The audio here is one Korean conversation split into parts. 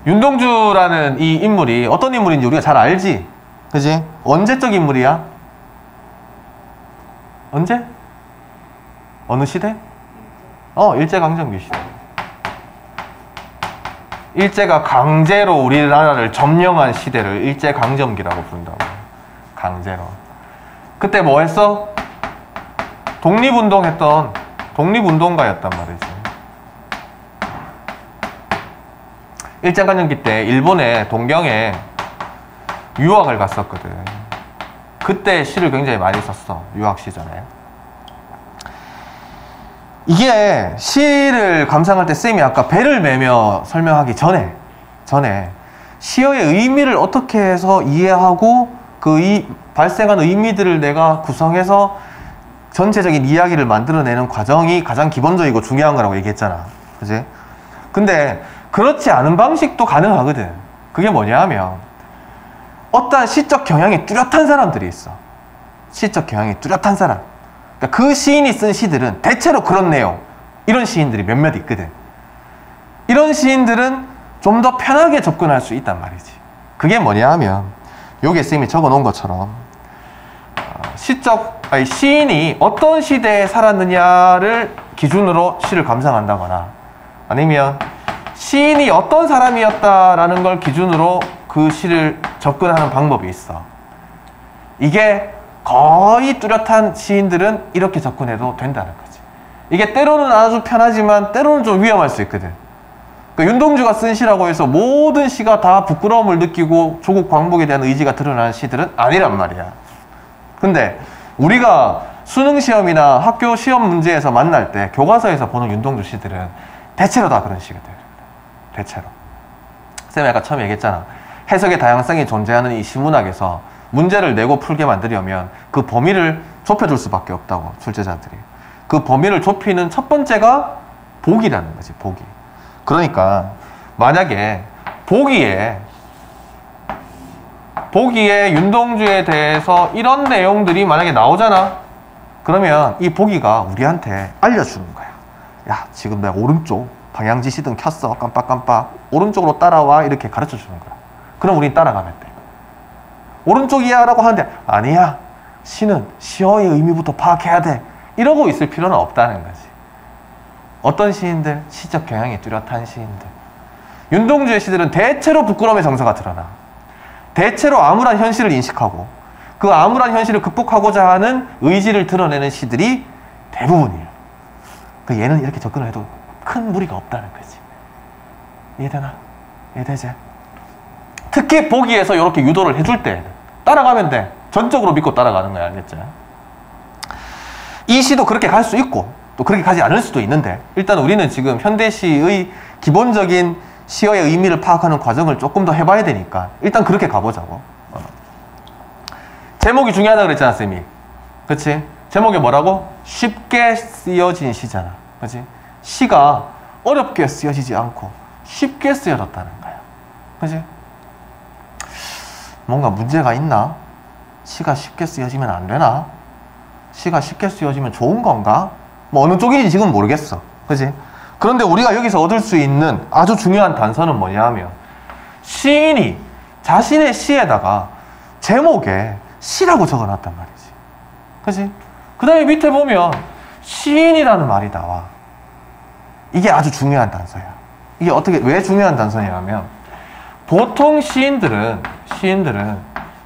윤동주라는 이 인물이 어떤 인물인지 우리가 잘 알지? 그지? 언제적 인물이야? 언제? 어느 시대? 일제강점기 시대. 일제가 강제로 우리나라를 점령한 시대를 일제강점기라고 부른다고. 강제로. 그때 뭐 했어? 독립운동했던 독립운동가였단 말이지. 일제강점기 때 일본의 동경에 유학을 갔었거든. 그때 시를 굉장히 많이 썼어. 유학 시절에. 이게 시를 감상할 때 쌤이 아까 배를 매며 설명하기 전에 시어의 의미를 어떻게 해서 이해하고 그 발생한 의미들을 내가 구성해서 전체적인 이야기를 만들어내는 과정이 가장 기본적이고 중요한 거라고 얘기했잖아. 그지? 근데 그렇지 않은 방식도 가능하거든. 그게 뭐냐 하면 어떠한 시적 경향이 뚜렷한 사람들이 있어. 시적 경향이 뚜렷한 사람. 그러니까 그 시인이 쓴 시들은 대체로 그런 내용, 이런 시인들이 몇몇 있거든. 이런 시인들은 좀 더 편하게 접근할 수 있단 말이지. 그게 뭐냐 하면 여기에 쌤이 적어 놓은 것처럼 시인이 어떤 시대에 살았느냐를 기준으로 시를 감상한다거나 아니면 시인이 어떤 사람이었다라는 걸 기준으로 그 시를 접근하는 방법이 있어. 이게 거의 뚜렷한 시인들은 이렇게 접근해도 된다는 거지. 이게 때로는 아주 편하지만 때로는 좀 위험할 수 있거든. 그러니까 윤동주가 쓴 시라고 해서 모든 시가 다 부끄러움을 느끼고 조국 광복에 대한 의지가 드러나는 시들은 아니란 말이야. 근데 우리가 수능 시험이나 학교 시험 문제에서 만날 때 교과서에서 보는 윤동주 시들은 대체로 다 그런 시거든. 대체로. 쌤이 아까 처음에 얘기했잖아. 해석의 다양성이 존재하는 이 시문학에서 문제를 내고 풀게 만들려면 그 범위를 좁혀줄 수밖에 없다고, 출제자들이. 그 범위를 좁히는 첫 번째가 보기라는 거지, 보기. 그러니까 만약에 보기에 윤동주에 대해서 이런 내용들이 만약에 나오잖아. 그러면 이 보기가 우리한테 알려주는 거야. 야, 지금 내가 오른쪽 방향지시등 켰어. 깜빡깜빡. 오른쪽으로 따라와. 이렇게 가르쳐 주는 거야. 그럼 우린 따라가면 돼. 오른쪽이야 라고 하는데 아니야. 시는 시어의 의미부터 파악해야 돼. 이러고 있을 필요는 없다는 거지. 어떤 시인들? 시적 경향이 뚜렷한 시인들. 윤동주의 시들은 대체로 부끄러움의 정서가 드러나. 대체로 암울한 현실을 인식하고 그 암울한 현실을 극복하고자 하는 의지를 드러내는 시들이 대부분이에요. 그 얘는 이렇게 접근을 해도 큰 무리가 없다는 거지. 이해되나? 이해되지? 특히 보기에서 이렇게 유도를 해줄 때 따라가면 돼. 전적으로 믿고 따라가는 거야. 알겠지? 이 시도 그렇게 갈 수 있고 또 그렇게 가지 않을 수도 있는데 일단 우리는 지금 현대시의 기본적인 시어의 의미를 파악하는 과정을 조금 더 해봐야 되니까 일단 그렇게 가보자고. 제목이 중요하다 그랬잖아, 쌤이. 그치? 제목이 뭐라고? 쉽게 쓰여진 시잖아. 그치? 시가 어렵게 쓰여지지 않고 쉽게 쓰여졌다는 거야. 그치? 뭔가 문제가 있나? 시가 쉽게 쓰여지면 안 되나? 시가 쉽게 쓰여지면 좋은 건가? 뭐 어느 쪽인지 지금 모르겠어. 그치? 그런데 우리가 여기서 얻을 수 있는 아주 중요한 단서는 뭐냐 하면 시인이 자신의 시에다가 제목에 시라고 적어놨단 말이지. 그치? 그 다음에 밑에 보면 시인이라는 말이 나와. 이게 아주 중요한 단서야. 이게 왜 중요한 단서냐면 보통 시인들은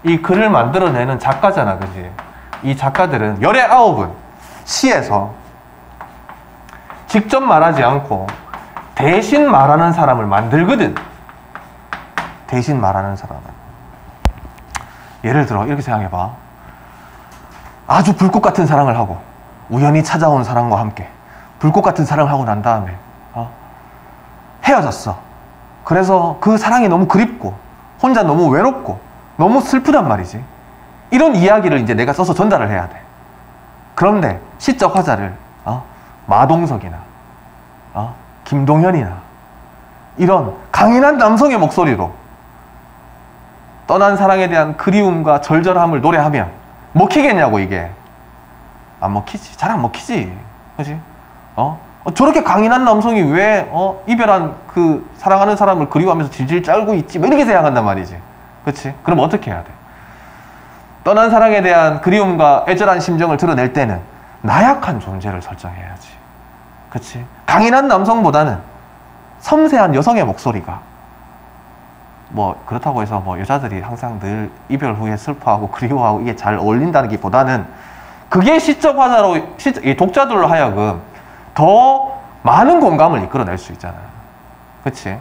이 글을 만들어내는 작가잖아. 그치? 이 작가들은 19은 시에서 직접 말하지 않고 대신 말하는 사람을 만들거든. 대신 말하는 사람을. 예를 들어 이렇게 생각해봐. 아주 불꽃 같은 사랑을 하고 우연히 찾아온 사람과 함께 불꽃 같은 사랑을 하고 난 다음에 헤어졌어. 그래서 그 사랑이 너무 그립고 혼자 너무 외롭고 너무 슬프단 말이지. 이런 이야기를 이제 내가 써서 전달을 해야 돼. 그런데 시적 화자를 마동석이나 김동현이나 이런 강인한 남성의 목소리로 떠난 사랑에 대한 그리움과 절절함을 노래하면 먹히겠냐고. 이게 안 먹히지. 잘 안 먹히지. 그치? 저렇게 강인한 남성이 왜 이별한 그 사랑하는 사람을 그리워하면서 질질 짤고 있지? 뭐 이렇게 생각한단 말이지. 그치? 그럼 어떻게 해야 돼? 떠난 사랑에 대한 그리움과 애절한 심정을 드러낼 때는 나약한 존재를 설정해야지. 그치? 강인한 남성보다는 섬세한 여성의 목소리가, 뭐 그렇다고 해서 뭐 여자들이 항상 늘 이별 후에 슬퍼하고 그리워하고 이게 잘 어울린다는 게 보다는, 그게 시적 화자로 이 독자들로 하여금 더 많은 공감을 이끌어낼 수 있잖아. 그치?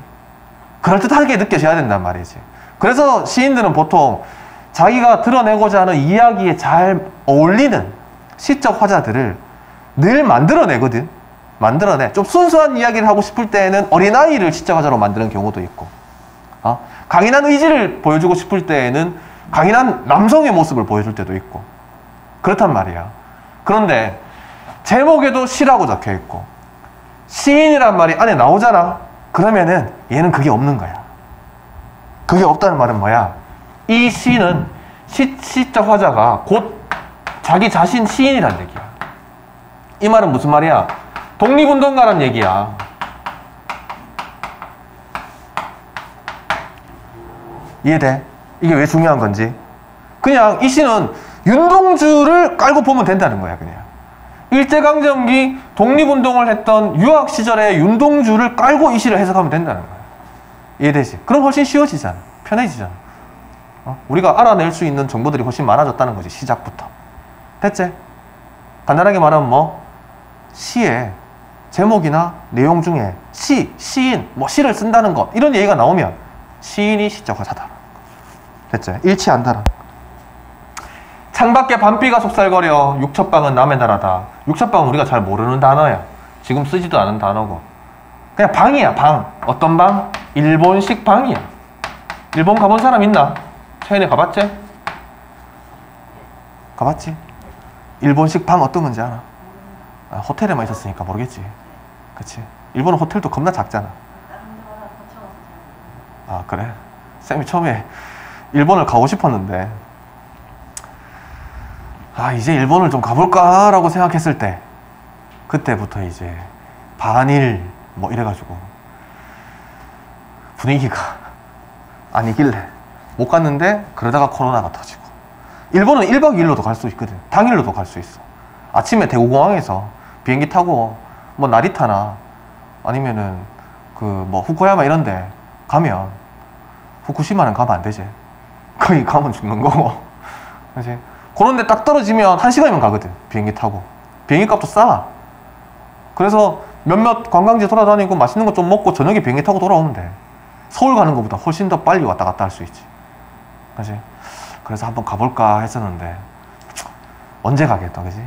그럴듯하게 느껴져야 된단 말이지. 그래서 시인들은 보통 자기가 드러내고자 하는 이야기에 잘 어울리는 시적 화자들을 늘 만들어내거든. 만들어내. 좀 순수한 이야기를 하고 싶을 때에는 어린아이를 시적 화자로 만드는 경우도 있고, 강인한 의지를 보여주고 싶을 때에는 강인한 남성의 모습을 보여줄 때도 있고, 그렇단 말이야. 그런데 제목에도 시라고 적혀 있고 시인이란 말이 안에 나오잖아. 그러면은 얘는 그게 없는 거야. 그게 없다는 말은 뭐야? 이 시는 시적 화자가 곧 자기 자신 시인이란 얘기야. 이 말은 무슨 말이야? 독립운동가란 얘기야. 이해돼? 이게 왜 중요한 건지. 그냥 이 시는 윤동주를 깔고 보면 된다는 거야. 그냥 일제강점기 독립운동을 했던 유학 시절의 윤동주를 깔고 이 시를 해석하면 된다는 거야. 이해되지? 그럼 훨씬 쉬워지잖아. 편해지잖아. 우리가 알아낼 수 있는 정보들이 훨씬 많아졌다는 거지. 시작부터. 됐지? 간단하게 말하면 뭐 시의 제목이나 내용 중에 시인, 뭐 시를 쓴다는 것, 이런 얘기가 나오면 시인이 시적 화자다. 됐지? 일치한다는. 창밖에 밤비가 속살거려 육첩방은 남의 나라다. 육첩방은 우리가 잘 모르는 단어야. 지금 쓰지도 않은 단어고. 그냥 방이야, 방. 어떤 방? 일본식 방이야. 일본 가본 사람 있나? 최근에 가봤지? 가봤지? 일본식 방 어떤 건지 알아? 호텔에만 있었으니까 모르겠지. 그치? 일본은 호텔도 겁나 작잖아. 아, 그래? 쌤이 처음에 일본을 가고 싶었는데, 이제 일본을 좀 가볼까? 라고 생각했을 때, 그때부터 이제 반일 뭐 이래가지고 분위기가 아니길래 못 갔는데, 그러다가 코로나가 터지고. 일본은 1박 2일로도 갈 수 있거든. 당일로도 갈 수 있어. 아침에 대구공항에서 비행기 타고 뭐 나리타나 아니면은 그 뭐 후쿠야마 이런데 가면, 후쿠시마는 가면 안 되지. 거기 가면 죽는 거고. 그치? 그런 데 딱 떨어지면 1시간이면 가거든. 비행기 타고. 비행기 값도 싸. 그래서 몇몇 관광지 돌아다니고 맛있는 거 좀 먹고 저녁에 비행기 타고 돌아오면 돼. 서울 가는 것보다 훨씬 더 빨리 왔다 갔다 할 수 있지. 그치? 그래서 한번 가볼까 했었는데 언제 가겠다, 그지?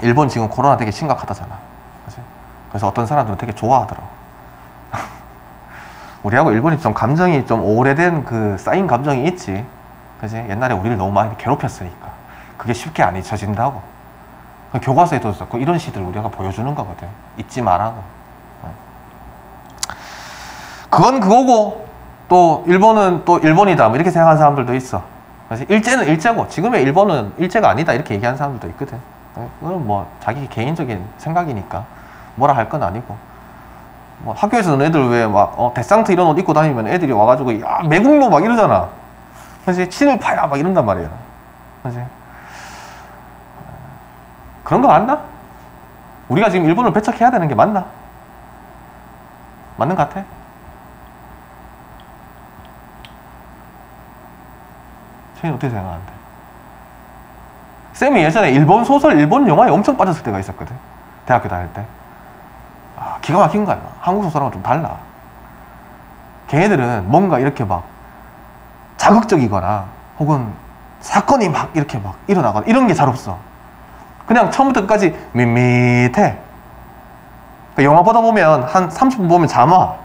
일본 지금 코로나 되게 심각하다잖아. 그치? 그래서 어떤 사람들은 되게 좋아하더라고. 우리하고 일본이 좀 감정이 좀 오래된 그 쌓인 감정이 있지. 그치? 옛날에 우리를 너무 많이 괴롭혔으니까 그게 쉽게 안 잊혀진다고. 교과서에도 있었고 이런 시들 우리가 보여주는 거거든. 잊지 말라고. 그건 그거고, 또 일본은 또 일본이다 뭐 이렇게 생각하는 사람들도 있어. 그래서 일제는 일제고 지금의 일본은 일제가 아니다 이렇게 얘기하는 사람들도 있거든. 그건 뭐 자기 개인적인 생각이니까 뭐라 할 건 아니고. 뭐 학교에서는 애들 왜 막 데상트 이런 옷 입고 다니면 애들이 와가지고 야 매국노 막 이러잖아. 그래서 친일 파야 막 이런단 말이야. 그래서 그런 거 맞나? 우리가 지금 일본을 배척해야 되는 게 맞나? 맞는 것 같아? 쌤이 어떻게 생각하는데? 쌤이 예전에 일본 소설, 일본 영화에 엄청 빠졌을 때가 있었거든. 대학교 다닐 때. 기가 막힌 거야. 한국 소설하고 좀 달라. 걔네들은 뭔가 이렇게 막 자극적이거나 혹은 사건이 막 이렇게 막 일어나거나 이런 게 잘 없어. 그냥 처음부터 끝까지 밋밋해. 영화 보다 보면 한 30분 보면 잠 와.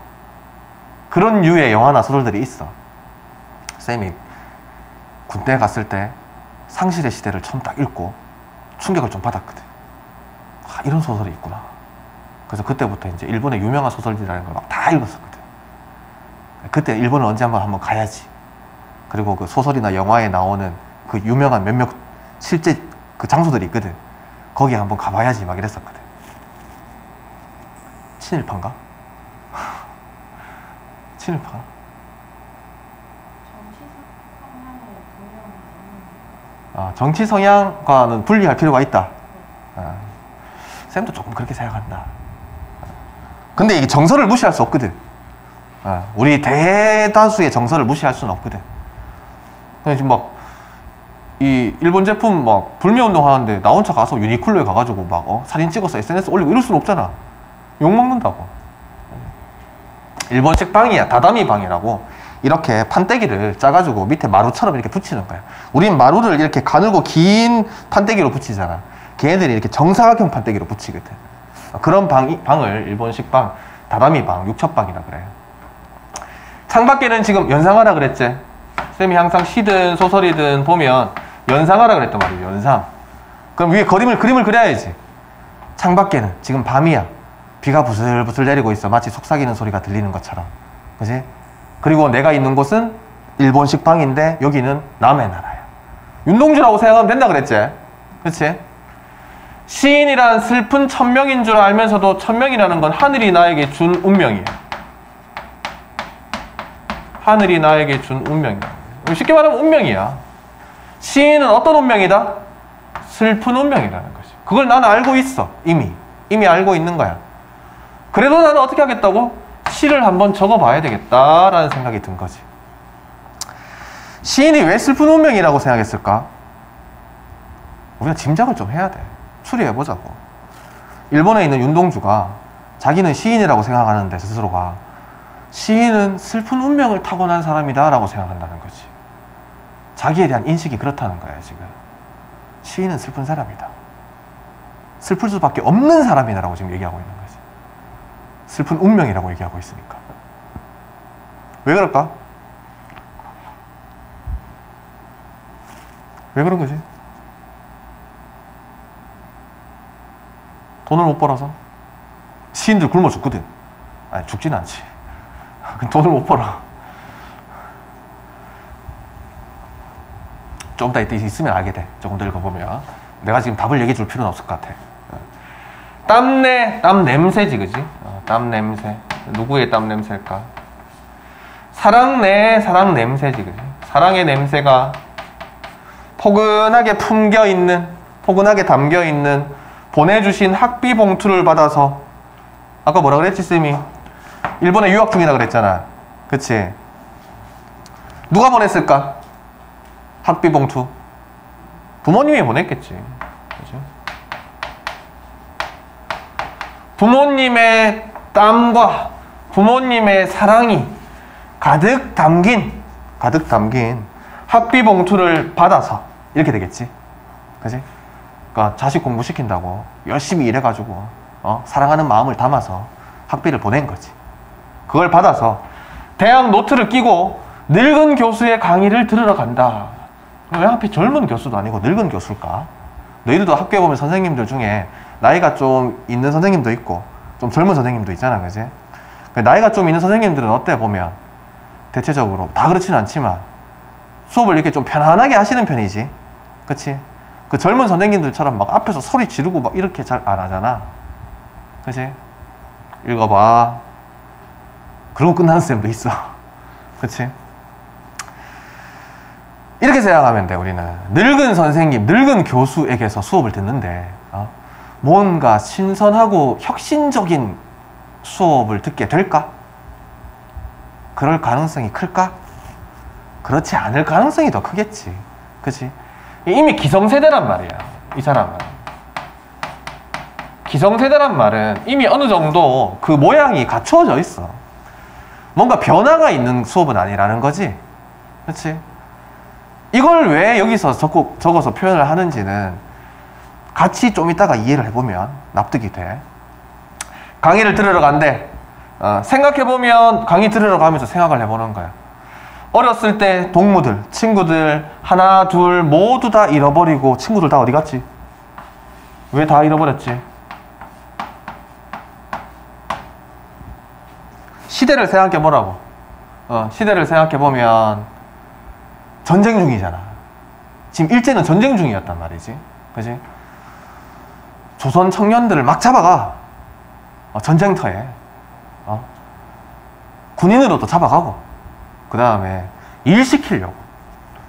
그런 류의 영화나 소설들이 있어. 쌤이 군대 갔을 때 상실의 시대를 처음 딱 읽고 충격을 좀 받았거든. 이런 소설이 있구나. 그래서 그때부터 이제 일본의 유명한 소설들이라는 걸 막 다 읽었었거든. 그때 일본을 언제 한번 가야지. 그리고 그 소설이나 영화에 나오는 그 유명한 몇몇 실제 그 장소들이 있거든. 거기 한번 가봐야지 막 이랬었거든. 친일파인가? 친일파? 정치 성향과는 분리할 필요가 있다. 쌤도 조금 그렇게 생각한다. 근데 이게 정서를 무시할 수 없거든. 우리 대다수의 정서를 무시할 수는 없거든. 지금 막, 이 일본 제품 막 불매운동 하는데 나 혼자 가서 유니클로에 가가지고 막 사진 찍어서 SNS 올리고 이럴 수는 없잖아. 욕먹는다고. 일본식 방이야. 다다미 방이라고. 이렇게 판때기를 짜가지고 밑에 마루처럼 이렇게 붙이는 거야. 우린 마루를 이렇게 가늘고 긴 판때기로 붙이잖아. 걔네들이 이렇게 정사각형 판때기로 붙이거든. 그런 방을 일본식 방, 다다미 방, 육첩방이라 그래요. 창밖에는 지금 연상하라 그랬지. 쌤이 항상 시든 소설이든 보면 연상하라 그랬단 말이에요. 연상. 그럼 위에 그림을 그려야지. 창밖에는 지금 밤이야. 비가 부슬부슬 내리고 있어. 마치 속삭이는 소리가 들리는 것처럼. 그지? 그리고 내가 있는 곳은 일본식 방인데 여기는 남의 나라야. 윤동주라고 생각하면 된다 그랬지? 그치? 시인이란 슬픈 천명인 줄 알면서도 천명이라는 건 하늘이 나에게 준 운명이야. 하늘이 나에게 준 운명이야. 쉽게 말하면 운명이야. 시인은 어떤 운명이다? 슬픈 운명이라는 거지. 그걸 나는 알고 있어. 이미 알고 있는 거야. 그래도 나는 어떻게 하겠다고? 시를 한번 적어봐야 되겠다라는 생각이 든 거지. 시인이 왜 슬픈 운명이라고 생각했을까? 우리가 짐작을 좀 해야 돼. 추리해보자고. 일본에 있는 윤동주가 자기는 시인이라고 생각하는데 스스로가 시인은 슬픈 운명을 타고난 사람이다 라고 생각한다는 거지. 자기에 대한 인식이 그렇다는 거야 지금. 시인은 슬픈 사람이다. 슬플 수밖에 없는 사람이다라고 지금 얘기하고 있는 거지. 슬픈 운명이라고 얘기하고 있으니까. 왜 그럴까? 왜 그런 거지? 돈을 못 벌어서? 시인들 굶어 죽거든. 아니 죽진 않지. 돈을 못 벌어. 조금 더 있으면 알게 돼. 조금 더 읽어보면. 내가 지금 답을 얘기해 줄 필요는 없을 것 같아. 땀내, 땀 냄새지, 그지? 땀 냄새. 누구의 땀 냄새일까? 사랑 냄새지, 그지? 사랑의 냄새가 포근하게 포근하게 담겨있는 보내주신 학비 봉투를 받아서 아까 뭐라 그랬지, 쌤이? 일본에 유학 중이라 그랬잖아. 그치? 누가 보냈을까? 학비 봉투. 부모님이 보냈겠지. 그치? 부모님의 땀과 부모님의 사랑이 가득 담긴 학비 봉투를 받아서 이렇게 되겠지. 그치? 그러니까 자식 공부시킨다고 열심히 일해가지고 사랑하는 마음을 담아서 학비를 보낸 거지. 그걸 받아서 대학 노트를 끼고 늙은 교수의 강의를 들으러 간다. 왜 하필 젊은 교수도 아니고 늙은 교수일까? 너희들도 학교에 보면 선생님들 중에 나이가 좀 있는 선생님도 있고 좀 젊은 선생님도 있잖아, 그지? 나이가 좀 있는 선생님들은 어때 보면 대체적으로 다 그렇지는 않지만 수업을 이렇게 좀 편안하게 하시는 편이지, 그치? 그 젊은 선생님들처럼 막 앞에서 소리 지르고 막 이렇게 잘 안 하잖아, 그치? 읽어봐. 그러고 끝나는 쌤도 있어, 그치? 이렇게 생각하면 돼. 우리는 늙은 선생님, 늙은 교수에게서 수업을 듣는데 뭔가 신선하고 혁신적인 수업을 듣게 될까? 그럴 가능성이 클까? 그렇지 않을 가능성이 더 크겠지. 그치? 이미 기성세대란 말이야, 이 사람은. 기성세대란 말은 이미 어느 정도 그 모양이 갖추어져 있어. 뭔가 변화가 있는 수업은 아니라는 거지. 그치? 이걸 왜 여기서 적어서 표현을 하는지는 같이 좀 이따가 이해를 해보면 납득이 돼. 강의를 들으러 간대. 생각해보면 강의 들으러 가면서 생각을 해보는 거야. 어렸을 때 동무들, 친구들 하나 둘 모두 다 잃어버리고 친구들 다 어디 갔지? 왜 다 잃어버렸지? 시대를 생각해보라고. 시대를 생각해보면 전쟁 중이잖아. 지금 일제는 전쟁 중이었단 말이지. 그지? 조선 청년들을 막 잡아가. 전쟁터에 군인으로도 잡아가고, 그 다음에 일 시키려고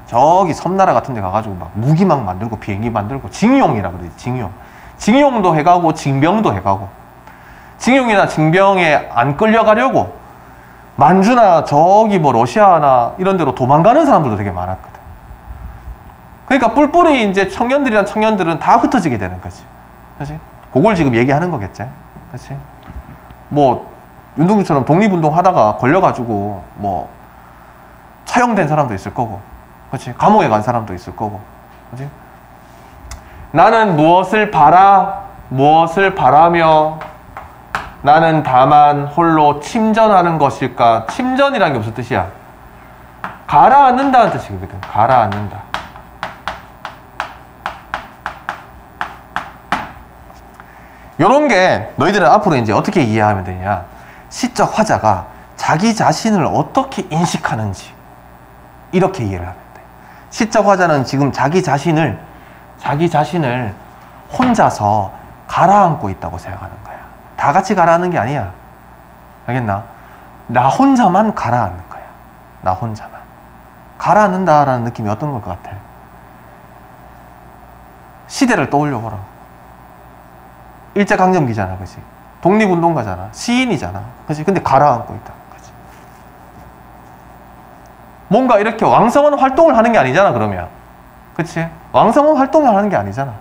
저기 섬나라 같은 데 가가지고 막 무기 막 만들고 비행기 만들고, 징용이라 그러지. 징용도 해가고 징병도 해가고, 징용이나 징병에 안 끌려가려고 만주나 저기 뭐 러시아나 이런 데로 도망가는 사람들도 되게 많았거든. 그러니까 뿔뿔이 이제 청년들이란 청년들은 다 흩어지게 되는 거지. 그렇지? 그걸 지금 얘기하는 거겠지. 그렇지? 뭐 윤동주처럼 독립운동 하다가 걸려가지고 뭐 처형된 사람도 있을 거고, 그렇지? 감옥에 간 사람도 있을 거고, 그렇지? 나는 무엇을 바라며 나는 다만 홀로 침전하는 것일까? 침전이라는 게 무슨 뜻이야? 가라앉는다는 뜻이거든. 가라앉는다. 요런 게 너희들은 앞으로 이제 어떻게 이해하면 되냐? 시적 화자가 자기 자신을 어떻게 인식하는지 이렇게 이해를 하면 돼. 시적 화자는 지금 자기 자신을 혼자서 가라앉고 있다고 생각하는 거야. 다 같이 가라앉는 게 아니야. 알겠나? 나 혼자만 가라앉는 거야. 나 혼자만. 가라앉는다라는 느낌이 어떤 것 같아? 시대를 떠올려보라. 일제강점기잖아, 그치? 독립운동가잖아. 시인이잖아. 그치? 근데 가라앉고 있다. 그치? 뭔가 이렇게 왕성한 활동을 하는 게 아니잖아, 그러면. 그치? 왕성한 활동을 하는 게 아니잖아.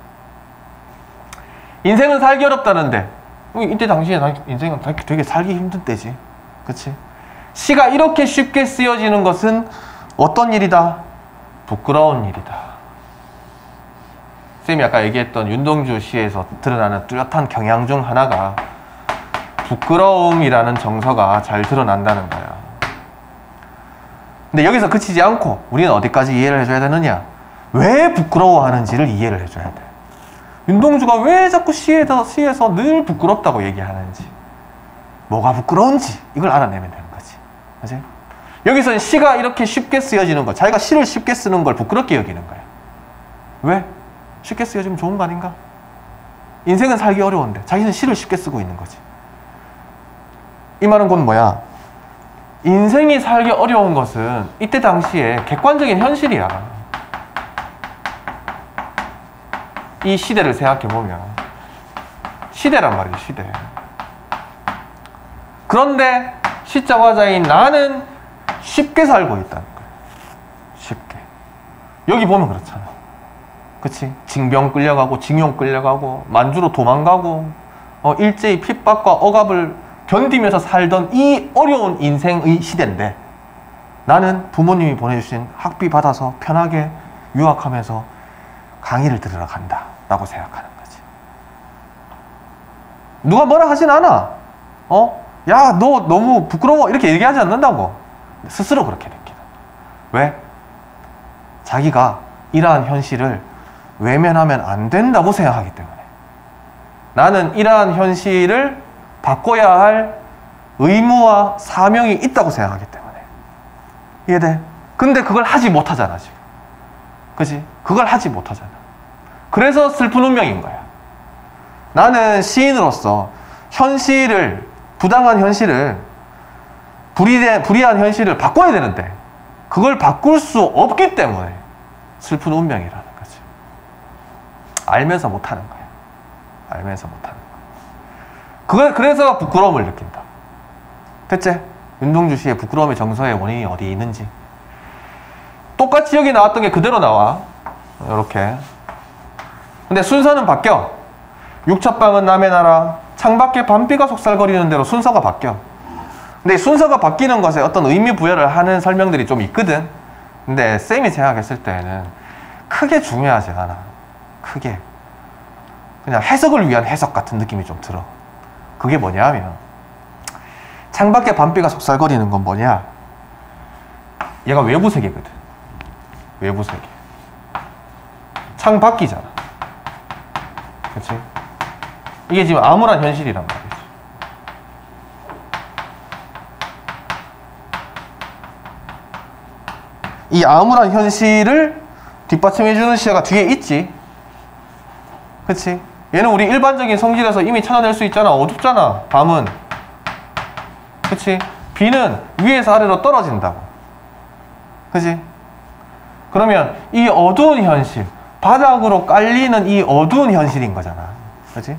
인생은 살기 어렵다는데, 이때 당시에 인생은 되게 살기 힘든 때지. 그치? 시가 이렇게 쉽게 쓰여지는 것은 어떤 일이다? 부끄러운 일이다. 쌤이 아까 얘기했던 윤동주 시에서 드러나는 뚜렷한 경향 중 하나가 부끄러움이라는 정서가 잘 드러난다는 거야. 근데 여기서 그치지 않고 우리는 어디까지 이해를 해줘야 되느냐? 왜 부끄러워하는지를 이해를 해줘야 돼. 윤동주가 왜 자꾸 시에서 늘 부끄럽다고 얘기하는지, 뭐가 부끄러운지 이걸 알아내면 되는 거지. 그치? 여기서 시가 이렇게 쉽게 쓰여지는 거, 자기가 시를 쉽게 쓰는 걸 부끄럽게 여기는 거야. 왜? 쉽게 쓰여지면 좋은 거 아닌가? 인생은 살기 어려운데 자기는 시를 쉽게 쓰고 있는 거지. 이 말은 곧 뭐야? 인생이 살기 어려운 것은 이때 당시에 객관적인 현실이야. 이 시대를 생각해보면 시대란 말이야, 시대. 그런데 시적 화자인 나는 쉽게 살고 있다는 거야. 쉽게. 여기 보면 그렇잖아. 그치? 징병 끌려가고 징용 끌려가고 만주로 도망가고 일제히 핍박과 억압을 견디면서 살던 이 어려운 인생의 시대인데, 나는 부모님이 보내주신 학비 받아서 편하게 유학하면서 강의를 들으러 간다 라고 생각하는 거지. 누가 뭐라 하진 않아. 야, 너 너무 부끄러워 이렇게 얘기하지 않는다고. 스스로 그렇게 느끼는. 왜? 자기가 이러한 현실을 외면하면 안 된다고 생각하기 때문에. 나는 이러한 현실을 바꿔야 할 의무와 사명이 있다고 생각하기 때문에. 이해돼? 근데 그걸 하지 못하잖아, 지금. 그치? 그걸 하지 못하잖아. 그래서 슬픈 운명인 거야. 나는 시인으로서 현실을, 부당한 현실을, 불이한 현실을 바꿔야 되는데 그걸 바꿀 수 없기 때문에 슬픈 운명이라는 거지. 알면서 못하는 거야. 알면서 못하는 거야. 그래서 부끄러움을 느낀다. 됐지? 윤동주 씨의 부끄러움의 정서의 원인이 어디에 있는지. 똑같이 여기 나왔던 게 그대로 나와. 이렇게. 근데 순서는 바뀌어. 육첩방은 남의 나라, 창밖에 밤비가 속살거리는 대로 순서가 바뀌어. 근데 순서가 바뀌는 것에 어떤 의미 부여를 하는 설명들이 좀 있거든. 근데 쌤이 생각했을 때는 크게 중요하지 않아. 크게. 그냥 해석을 위한 해석 같은 느낌이 좀 들어. 그게 뭐냐 하면, 창밖에 밤비가 속살거리는 건 뭐냐? 얘가 외부 세계거든. 외부 세계. 창 밖이잖아. 그치? 이게 지금 암울한 현실이란 말이지. 이 암울한 현실을 뒷받침해주는 시야가 뒤에 있지. 그치? 얘는 우리 일반적인 성질에서 이미 찾아낼 수 있잖아. 어둡잖아. 밤은. 그치? 비는 위에서 아래로 떨어진다고. 그치? 그러면 이 어두운 현실, 바닥으로 깔리는 이 어두운 현실인 거잖아. 그치?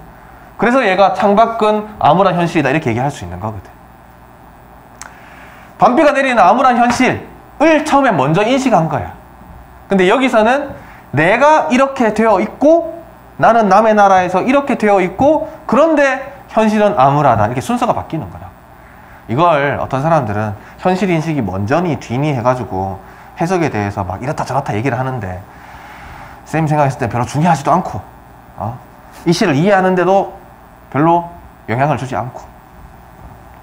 그래서 얘가 창밖은 암울한 현실이다 이렇게 얘기할 수 있는 거거든. 밤비가 내리는 암울한 현실을 처음에 먼저 인식한 거야. 근데 여기서는 내가 이렇게 되어 있고 나는 남의 나라에서 이렇게 되어 있고 그런데 현실은 암울하다. 이렇게 순서가 바뀌는 거야. 이걸 어떤 사람들은 현실 인식이 먼저니 뒤니 해가지고 해석에 대해서 막 이렇다 저렇다 얘기를 하는데 쌤 생각했을 때 별로 중요하지도 않고 이 시를 이해하는데도 별로 영향을 주지 않고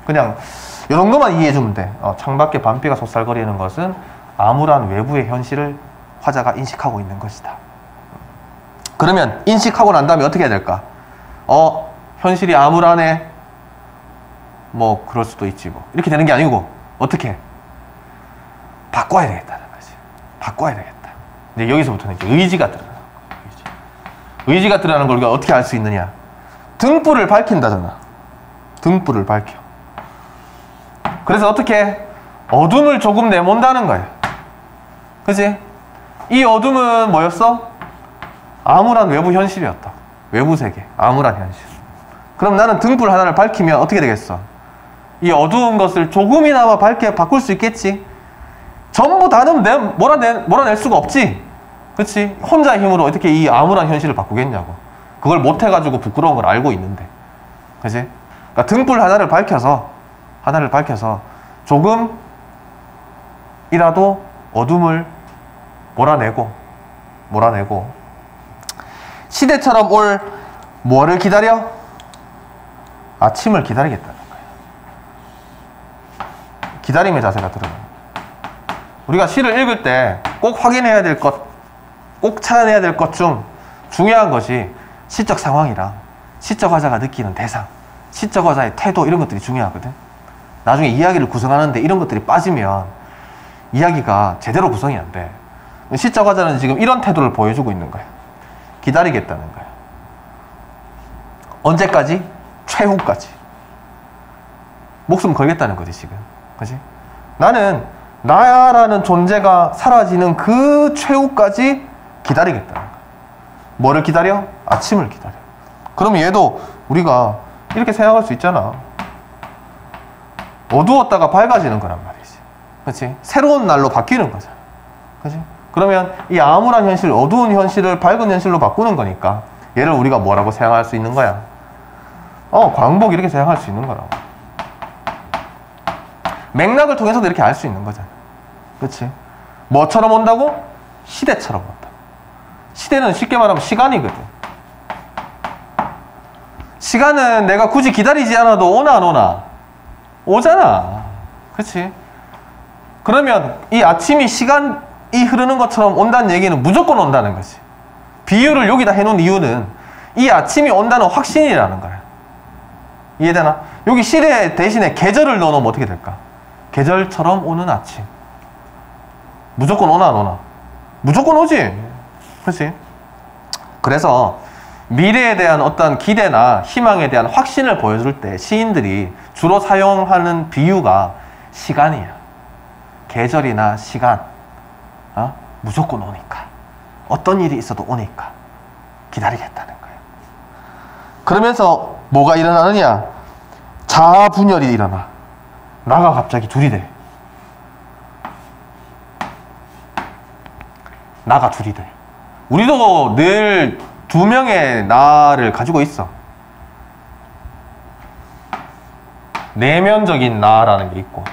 그냥 이 정도만 이해해주면 돼. 창밖에 밤비가 속살거리는 것은 암울한 외부의 현실을 화자가 인식하고 있는 것이다. 그러면 인식하고 난 다음에 어떻게 해야 될까? 현실이 암울하네. 뭐 그럴 수도 있지 뭐. 이렇게 되는 게 아니고 어떻게? 바꿔야 되겠다는 거지. 바꿔야 되겠다. 이제 여기서부터는 이제 의지가 드러나. 의지가 드러나는 걸 우리가 어떻게 알 수 있느냐? 등불을 밝힌다잖아. 등불을 밝혀. 그래서 어떻게? 어둠을 조금 내몬다는 거야. 그치? 이 어둠은 뭐였어? 암울한 외부 현실이었다. 외부 세계, 암울한 현실. 그럼 나는 등불 하나를 밝히면 어떻게 되겠어? 이 어두운 것을 조금이나마 밝게 바꿀 수 있겠지? 전부 다는 몰아낼 수가 없지? 그치? 혼자의 힘으로 어떻게 이 암울한 현실을 바꾸겠냐고. 그걸 못해가지고 부끄러운 걸 알고 있는데. 그치? 그러니까 등불 하나를 밝혀서 조금이라도 어둠을 몰아내고 시대처럼 올 뭐를 기다려? 아침을 기다리겠다는 거예요. 기다림의 자세가 드러나요. 우리가 시를 읽을 때 꼭 확인해야 될 것, 꼭 찾아내야 될 것 중 중요한 것이 시적 상황이랑 시적 화자가 느끼는 대상, 시적 화자의 태도 이런 것들이 중요하거든. 나중에 이야기를 구성하는데 이런 것들이 빠지면 이야기가 제대로 구성이 안 돼. 시적 화자는 지금 이런 태도를 보여주고 있는 거야. 기다리겠다는 거야. 언제까지? 최후까지. 목숨 걸겠다는 거지 지금. 그치? 나는 나라는 존재가 사라지는 그 최후까지 기다리겠다는 거야. 뭐를 기다려? 아침을 기다려. 그러면 얘도 우리가 이렇게 생각할 수 있잖아. 어두웠다가 밝아지는 거란 말이지. 그치? 새로운 날로 바뀌는 거잖아. 그치? 그러면 이 암울한 현실, 어두운 현실을 밝은 현실로 바꾸는 거니까 얘를 우리가 뭐라고 생각할 수 있는 거야? 광복 이렇게 생각할 수 있는 거라고. 맥락을 통해서도 이렇게 알 수 있는 거잖아. 그치? 뭐처럼 온다고? 시대처럼 온다. 시대는 쉽게 말하면 시간이거든. 시간은 내가 굳이 기다리지 않아도 오나 안 오나? 오잖아. 그치? 그러면 이 아침이 시간이 흐르는 것처럼 온다는 얘기는 무조건 온다는 거지. 비유를 여기다 해놓은 이유는 이 아침이 온다는 확신이라는 거야. 이해되나? 여기 시대 대신에 계절을 넣어놓으면 어떻게 될까? 계절처럼 오는 아침. 무조건 오나 안 오나? 무조건 오지. 그렇지? 그래서 미래에 대한 어떤 기대나 희망에 대한 확신을 보여줄 때 시인들이 주로 사용하는 비유가 시간이야. 계절이나 시간. 무조건 오니까. 어떤 일이 있어도 오니까 기다리겠다는 거예요. 그러면서 뭐가 일어나느냐? 자아 분열이 일어나. 나가 갑자기 둘이 돼. 나가 둘이 돼. 우리도 늘 두 명의 나를 가지고 있어. 내면적인 나라는 게 있고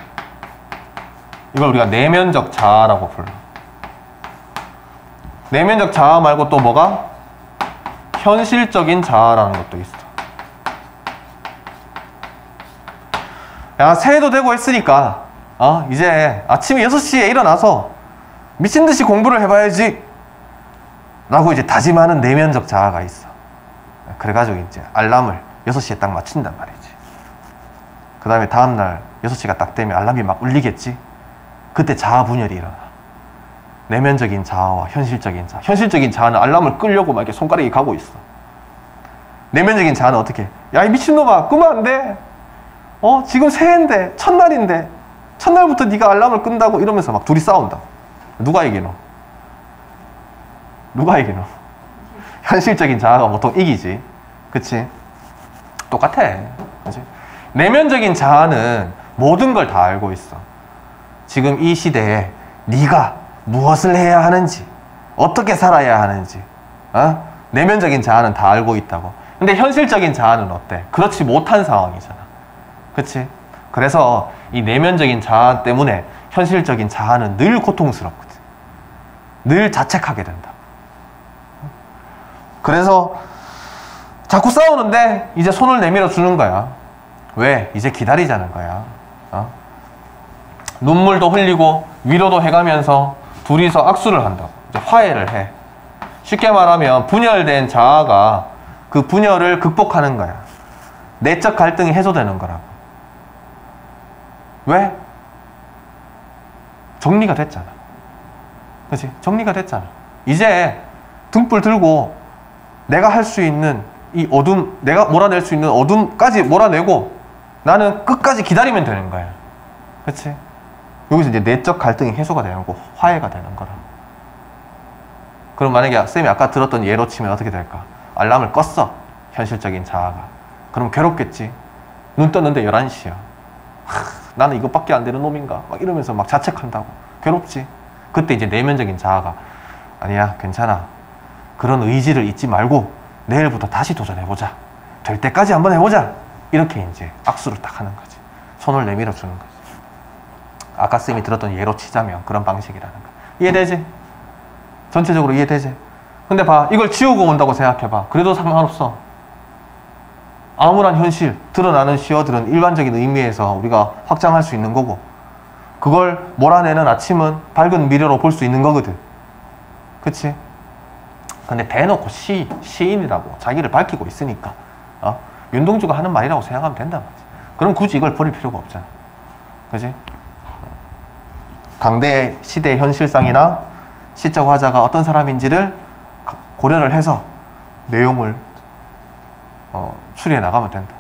이걸 우리가 내면적 자아라고 불러. 내면적 자아 말고 또 뭐가? 현실적인 자아라는 것도 있어. 야, 새해도 되고 했으니까 이제 아침에 6시에 일어나서 미친듯이 공부를 해봐야지 라고 이제 다짐하는 내면적 자아가 있어. 그래가지고 이제 알람을 6시에 딱 맞춘단 말이지. 그 다음에 다음날 6시가 딱 되면 알람이 막 울리겠지. 그때 자아 분열이 일어나. 내면적인 자아와 현실적인 자아. 현실적인 자아는 알람을 끄려고 막 이렇게 손가락이 가고 있어. 내면적인 자아는 어떻게? 야, 이 미친놈아, 끄면 안 돼. 지금 새해인데, 첫날인데, 첫날부터 네가 알람을 끈다고 이러면서 막 둘이 싸운다. 누가 이기노? 누가 이기노? 현실적인 자아가 보통 이기지. 그치? 똑같아. 그치? 내면적인 자아는 모든 걸 다 알고 있어. 지금 이 시대에 네가 무엇을 해야 하는지, 어떻게 살아야 하는지, 내면적인 자아는 다 알고 있다고. 근데 현실적인 자아는 어때? 그렇지 못한 상황이잖아. 그치? 그래서 이 내면적인 자아 때문에 현실적인 자아는 늘 고통스럽거든. 늘 자책하게 된다. 그래서 자꾸 싸우는데 이제 손을 내밀어 주는 거야. 왜? 이제 기다리자는 거야. 눈물도 흘리고 위로도 해가면서 둘이서 악수를 한다고. 이제 화해를 해. 쉽게 말하면 분열된 자아가 그 분열을 극복하는 거야. 내적 갈등이 해소되는 거라고. 왜? 정리가 됐잖아. 그치? 정리가 됐잖아. 이제 등불 들고 내가 할 수 있는 이 어둠, 내가 몰아낼 수 있는 어둠까지 몰아내고 나는 끝까지 기다리면 되는 거야. 그치? 여기서 이제 내적 갈등이 해소가 되는 거고 화해가 되는 거라. 그럼 만약에 쌤이 아까 들었던 예로 치면 어떻게 될까? 알람을 껐어. 현실적인 자아가. 그럼 괴롭겠지. 눈 떴는데 11시야. 나는 이것밖에 안 되는 놈인가? 막 이러면서 막 자책한다고. 괴롭지. 그때 이제 내면적인 자아가 아니야, 괜찮아. 그런 의지를 잊지 말고 내일부터 다시 도전해보자. 될 때까지 한번 해보자. 이렇게 이제 악수를 딱 하는 거지. 손을 내밀어 주는 거지. 아까 쌤이 들었던 예로 치자면 그런 방식이라는 거야. 이해되지? 전체적으로 이해되지? 근데 봐, 이걸 지우고 온다고 생각해봐. 그래도 상관없어. 암울한 현실, 드러나는 시어들은 일반적인 의미에서 우리가 확장할 수 있는 거고, 그걸 몰아내는 아침은 밝은 미래로 볼 수 있는 거거든. 그치? 근데 대놓고 시인이라고 자기를 밝히고 있으니까 윤동주가 하는 말이라고 생각하면 된단 말이지. 그럼 굳이 이걸 버릴 필요가 없잖아. 그치? 당대 시대의 현실상이나 시적 화자가 어떤 사람인지를 고려를 해서 내용을 추리해 나가면 된다.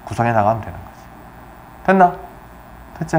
구성해 나가면 되는 거지. 됐나? 됐지?